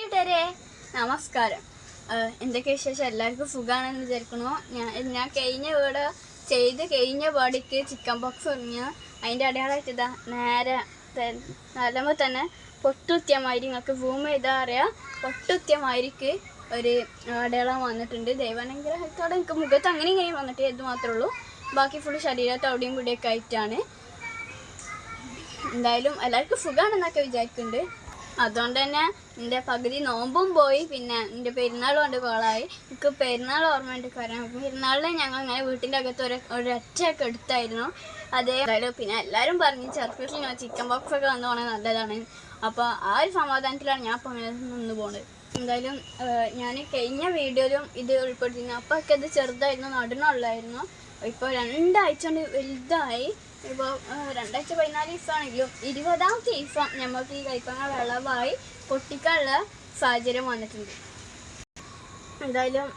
കൂട്ടുകാരെ നമസ്കാരം. എന്തൊക്കെ വിശേഷം? എല്ലാവർക്കും സുഖമാണെന്ന് വിചാരിക്കണു. ഞാൻ കഴിഞ്ഞ പാടിക്ക് ചിക്കൻ ബോക്സ് തുടങ്ങിയ അതിൻ്റെ അടയാളമായിട്ട് ഇതാ നേരെ നല്ലമ്പോൾ തന്നെ പൊട്ടുത്തിയമാതിരി നിങ്ങൾക്ക് സൂം ചെയ്താൽ അറിയാം. പൊട്ടുത്തിയമാതിരിക്ക് ഒരു അടയാളം വന്നിട്ടുണ്ട്. ദൈവാനുഗ്രഹത്തോടെ എനിക്ക് മുഖത്ത് അങ്ങനെ ഇങ്ങനെയും വന്നിട്ട് ഇത് മാത്രമേ ഉള്ളൂ. ബാക്കി ഫുള്ള് ശരീരത്ത് അവിടെയും ഇവിടെയൊക്കെ ആയിട്ടാണ്. എന്തായാലും എല്ലാവർക്കും സുഖമാണെന്നൊക്കെ വിചാരിക്കുന്നുണ്ട്. അതുകൊണ്ട് തന്നെ എൻ്റെ പകുതി നോമ്പും പോയി. പിന്നെ എൻ്റെ പെരുന്നാളും കൊണ്ട് കോളായി. എനിക്ക് പെരുന്നാൾ ഓർമ്മയുണ്ട്. കാരണം പെരുന്നാളിന് ഞങ്ങൾ ഇങ്ങനെ വീട്ടിൻ്റെ അകത്ത് ഒരൊറ്റയൊക്കെ എടുത്തായിരുന്നു. അതേതായാലും പിന്നെ എല്ലാവരും പറഞ്ഞു ചെറുപ്പത്തിൽ ഇങ്ങനെ ചിക്കൻ ബോക്സ് ഒക്കെ വന്നു പോകണത് നല്ലതാണ്. അപ്പോൾ ആ ഒരു സമാധാനത്തിലാണ് ഞാൻ ഇപ്പോൾ അങ്ങനെ നിന്ന് പോകുന്നത്. എന്തായാലും ഞാൻ കഴിഞ്ഞ വീഡിയോയിലും ഇത് ഉൾപ്പെടുത്തിയിരുന്നു. അപ്പോൾ ഒക്കെ ഇത് ചെറുതായിരുന്നു, നടുന്നുള്ളായിരുന്നു. ഇപ്പോൾ 2 ആഴ്ച കൊണ്ട് വലുതായി. ഇപ്പോൾ 2 ആഴ്ച 14 ദിവസമാണെങ്കിലും 20ാമത്തെ ദിവസം നമുക്ക് ഈ കൈപ്പങ്ങ വിളവായി പൊട്ടിക്കാനുള്ള സാഹചര്യം വന്നിട്ടുണ്ട്. എന്തായാലും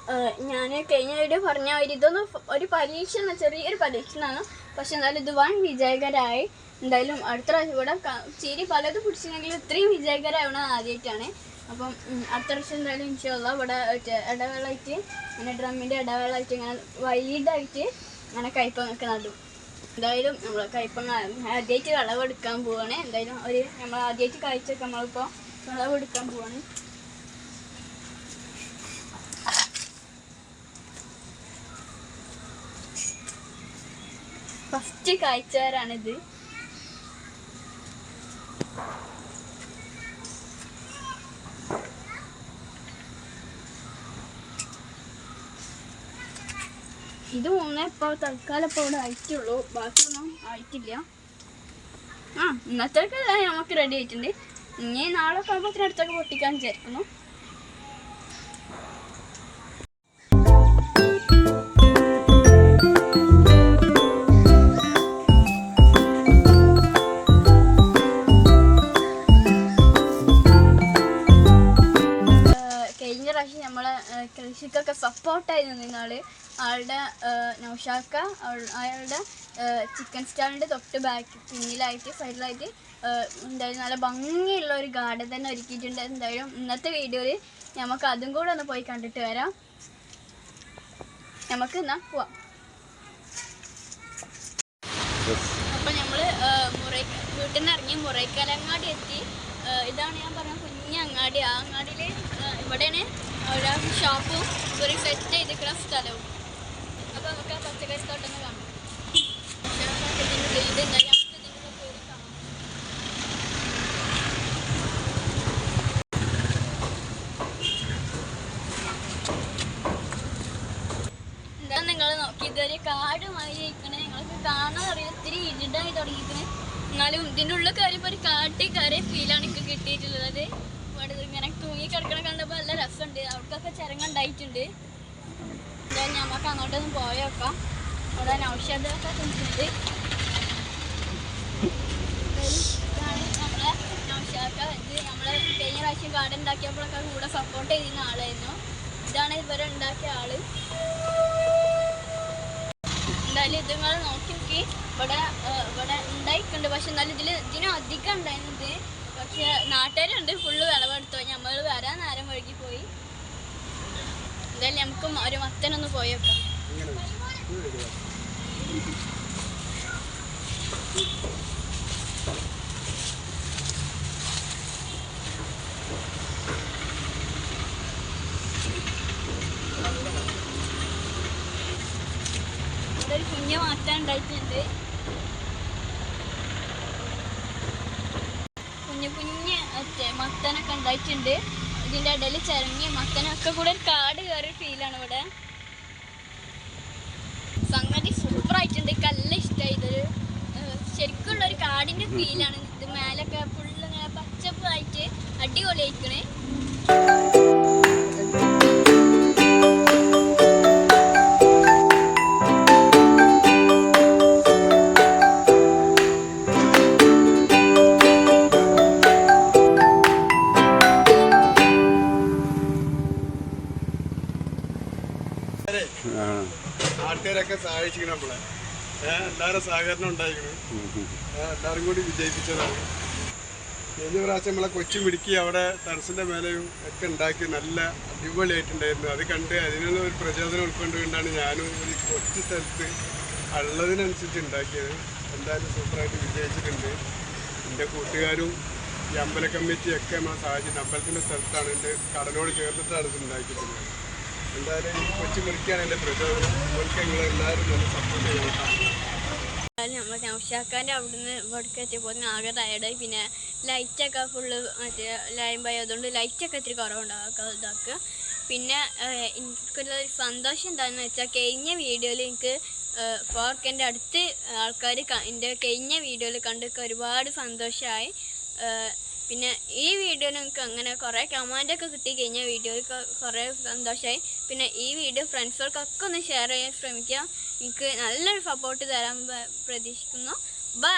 ഞാൻ കഴിഞ്ഞ വീഡിയോ പറഞ്ഞ ഇതൊന്നും ഒരു പരീക്ഷണം, ചെറിയൊരു പരീക്ഷണമാണ്. പക്ഷെ എന്തായാലും ഇത് വൻ വിജയകരമായി. എന്തായാലും അടുത്ത പ്രാവശ്യം ഇവിടെ ചിരി പലതും പിടിച്ചിട്ടുണ്ടെങ്കിലും ഇത്രയും വിജയകരമാവണ ആദ്യമായിട്ടാണ്. അപ്പം അടുത്ത പ്രാവശ്യം എന്തായാലും ഇൻഷാല്ലാ ഇവിടെ ഇടവേളായിട്ട് അങ്ങനെ ഡ്രമ്മിൻ്റെ ഇടവേളായിട്ട് ഇങ്ങനെ വൈഡായിട്ട് അങ്ങനെ കൈപ്പങ്ങൊക്കെ നടും. എന്തായാലും നമ്മൾ കൈപ്പങ്ങ ആദ്യമായിട്ട് വിളവെടുക്കാൻ പോവാണ്. എന്തായാലും നമ്മൾ ആദ്യമായിട്ട് കഴിച്ചൊക്കെ നമ്മളിപ്പോൾ വിളവെടുക്കാൻ പോവാണ്. ഫസ്റ്റ് കാഴ്ചക്കാരാണിത്. ഇത് ഇപ്പോൾ തൽക്കാലം ഇപ്പോൾ ഇവിടെ ആയിട്ടുള്ളൂ, ബാക്കിയൊന്നും ആയിട്ടില്ല. ഇന്നത്തേക്ക് നമുക്ക് റെഡി ആയിട്ടുണ്ട്. ഇനി നാളെ ആകുമ്പോൾ അടുത്തൊക്കെ പൊട്ടിക്കാൻ വിചാരിക്കുന്നു. കഴിഞ്ഞ പ്രാവശ്യം നമ്മളെ കൃഷിക്കൊക്കെ സപ്പോർട്ടായി നിന്നാൾ ആളുടെ നൗഷാക്ക അയാളുടെ ചിക്കൻ സ്റ്റാളിൻ്റെ തൊട്ട് പിന്നിലായിട്ട് സൈഡിലായിട്ട് എന്തായാലും നല്ല ഭംഗിയുള്ള ഒരു ഗാർഡൻ തന്നെ ഒരുക്കിയിട്ടുണ്ട്. എന്തായാലും ഇന്നത്തെ വീഡിയോയിൽ നമുക്ക് അതും കൂടെ ഒന്ന് പോയി കണ്ടിട്ട് വരാം. നമുക്ക് എന്നാൽ പോവാം. അപ്പം നമ്മൾ വീട്ടിൽ നിന്ന് ഇറങ്ങി മുറൈക്കലങ്ങാടി എത്തി. ഇതാണ് ഞാൻ പറഞ്ഞ കുഞ്ഞങ്ങാടി. ആ അങ്ങാടിയിൽ ഇവിടെയാണ് ഒരു ഷോപ്പും ഒരു സെറ്റ് ചെയ്തിരിക്കുന്ന സ്ഥലവും. അപ്പോൾ നമുക്ക് ആ പച്ചക്കറി തോട്ടം കാണാം. എന്താ നിങ്ങൾ നോക്കി ഇതൊരു കാട് മാതിരി ഇരിക്കണേ. നിങ്ങൾക്ക് കാണാൻ അറിയാം, ഇത്തിരി ഇരുടായി തുടങ്ങിയിരിക്കണേ. എന്നാലും ഇതിൻ്റെ ഉള്ളിൽ കയറിയപ്പോൾ ഒരു കാട്ടിൽ കയറിയ ഫീലാണ് എനിക്ക് കിട്ടിയിട്ടുള്ളത്. ഇവിടെ ഇങ്ങനെ തൂങ്ങി കിടക്കണ കണ്ടപ്പോൾ നല്ല രസമുണ്ട്. അവർക്കൊക്കെ ചിരങ്ങുണ്ടായിട്ടുണ്ട്. എന്തായാലും നമുക്ക് അങ്ങോട്ടൊന്ന് പോയേക്കാം. അവിടെ ഔഷധമൊക്കെ തിന്നിട്ടുണ്ട്. ഇതാണ് നമ്മളെ നൗഷാക്ക. ഇത് നമ്മളെ കഴിഞ്ഞ പ്രാവശ്യം കാർഡ് ഉണ്ടാക്കിയപ്പോഴൊക്കെ കൂടെ സപ്പോർട്ട് ചെയ്യുന്ന ആളായിരുന്നു. ഇതാണ് ഇവരെ ഉണ്ടാക്കിയ ആള്. എന്തായാലും ഇത് നിങ്ങൾ നോക്കി നോക്കി ഇവിടെ ഉണ്ടായിട്ടുണ്ട്. പക്ഷെ എന്നാലും ഇതിനും അധികം ഉണ്ടായിരുന്നത്. പക്ഷെ നാട്ടുകാരുണ്ട് ഫുള്ള് വിളവെടുത്തോ. നമ്മൾ വരാൻ നേരം വഴുകി പോയി. എന്തായാലും നമുക്ക് ഒരു മത്തനൊന്ന് പോയേക്കാം. ഇവിടെ ഒരു കുഞ്ഞ മത്തൻ ഉണ്ടായിട്ടുണ്ട്. കുഞ്ഞ് മത്തനൊക്കെ ഉണ്ടായിട്ടുണ്ട്. ഇതിൻ്റെ ഇടയിൽ ചിരങ്ങി മത്തനൊക്കെ കൂടെ ഒരു കാട് കയറി ഫീലാണ് ഇവിടെ. സംഗതി സൂപ്പറായിട്ടുണ്ട്. എനിക്ക് നല്ല ഇഷ്ടമായി. ഇതൊരു ശരിക്കുള്ളൊരു കാടിൻ്റെ ഫീലാണ്. ഇത് മേലൊക്കെ ഫുള്ള് ഇങ്ങനെ പച്ചപ്പായിട്ട് അടിപൊളിയായിക്കണേ. നാട്ടുകാരൊക്കെ സഹായിച്ചിരിക്കണം. നമ്മളെ എല്ലാവരും സഹകരണം ഉണ്ടായിരിക്കണം. എല്ലാവരും കൂടി വിജയിപ്പിച്ചതാണ്. കഴിഞ്ഞ പ്രാവശ്യം നമ്മളെ കൊച്ചു മിടുക്കി അവിടെ ടെറസിൻ്റെ മേലെയും ഒക്കെ ഉണ്ടാക്കി നല്ല അടിപൊളിയായിട്ടുണ്ടായിരുന്നു. അത് കണ്ട് അതിനുള്ള ഒരു പ്രചോദനം ഉൾക്കൊണ്ടുകൊണ്ടാണ് ഞാനും ഒരു കൊച്ചു സ്ഥലത്ത് ഉള്ളതിനനുസരിച്ച് ഉണ്ടാക്കിയത്. എന്തായാലും സൂപ്പറായിട്ട് വിജയിച്ചിട്ടുണ്ട്. എൻ്റെ കൂട്ടുകാരും ഈ അമ്പല കമ്മിറ്റിയൊക്കെ നമ്മളെ സഹായിച്ചിട്ടുണ്ട്. അമ്പലത്തിൻ്റെ സ്ഥലത്താണ്, എൻ്റെ കടലോട് ചേർന്നിട്ടാണ് ഇത് ഉണ്ടാക്കിയിട്ടുള്ളത്. എന്തായാലും ഈ കൊച്ചു മുറിക്കാണ് എൻ്റെ പ്രചോദനം. അവർക്ക് നിങ്ങളെല്ലാവരും നല്ല സപ്പോർട്ട് ചെയ്യണം. നമ്മൾ നൗഷാക്കാൻ്റെ അവിടുന്ന് ഇവിടേക്ക് എത്തിയപ്പോൾ ആകെ ടയർഡായി. പിന്നെ ലൈറ്റൊക്കെ ഫുള്ള് മറ്റേ ലൈമ്പായി, അതുകൊണ്ട് ലൈറ്റൊക്കെ ഇത്തിരി കുറവുണ്ടാക്കുക ഇതാക്കുക. പിന്നെ എനിക്കുള്ളൊരു സന്തോഷം എന്താണെന്ന് വെച്ചാൽ കഴിഞ്ഞ വീഡിയോയിൽ എനിക്ക് 4Kൻ്റെ അടുത്ത് ആൾക്കാർ എൻ്റെ കഴിഞ്ഞ വീഡിയോയിൽ കണ്ടൊക്കെ ഒരുപാട് സന്തോഷമായി. പിന്നെ ഈ വീഡിയോയിൽ എനിക്ക് അങ്ങനെ കുറേ കമൻറ്റൊക്കെ കിട്ടി. കഴിഞ്ഞ വീഡിയോയിൽ കുറേ സന്തോഷമായി. പിന്നെ ഈ വീഡിയോ ഫ്രണ്ട്സുകൾക്കൊക്കെ ഒന്ന് ഷെയർ ചെയ്യാൻ ശ്രമിക്കുക. എനിക്ക് നല്ലൊരു സപ്പോർട്ട് തരാൻ പ്രതീക്ഷിക്കുന്നു. ബൈ.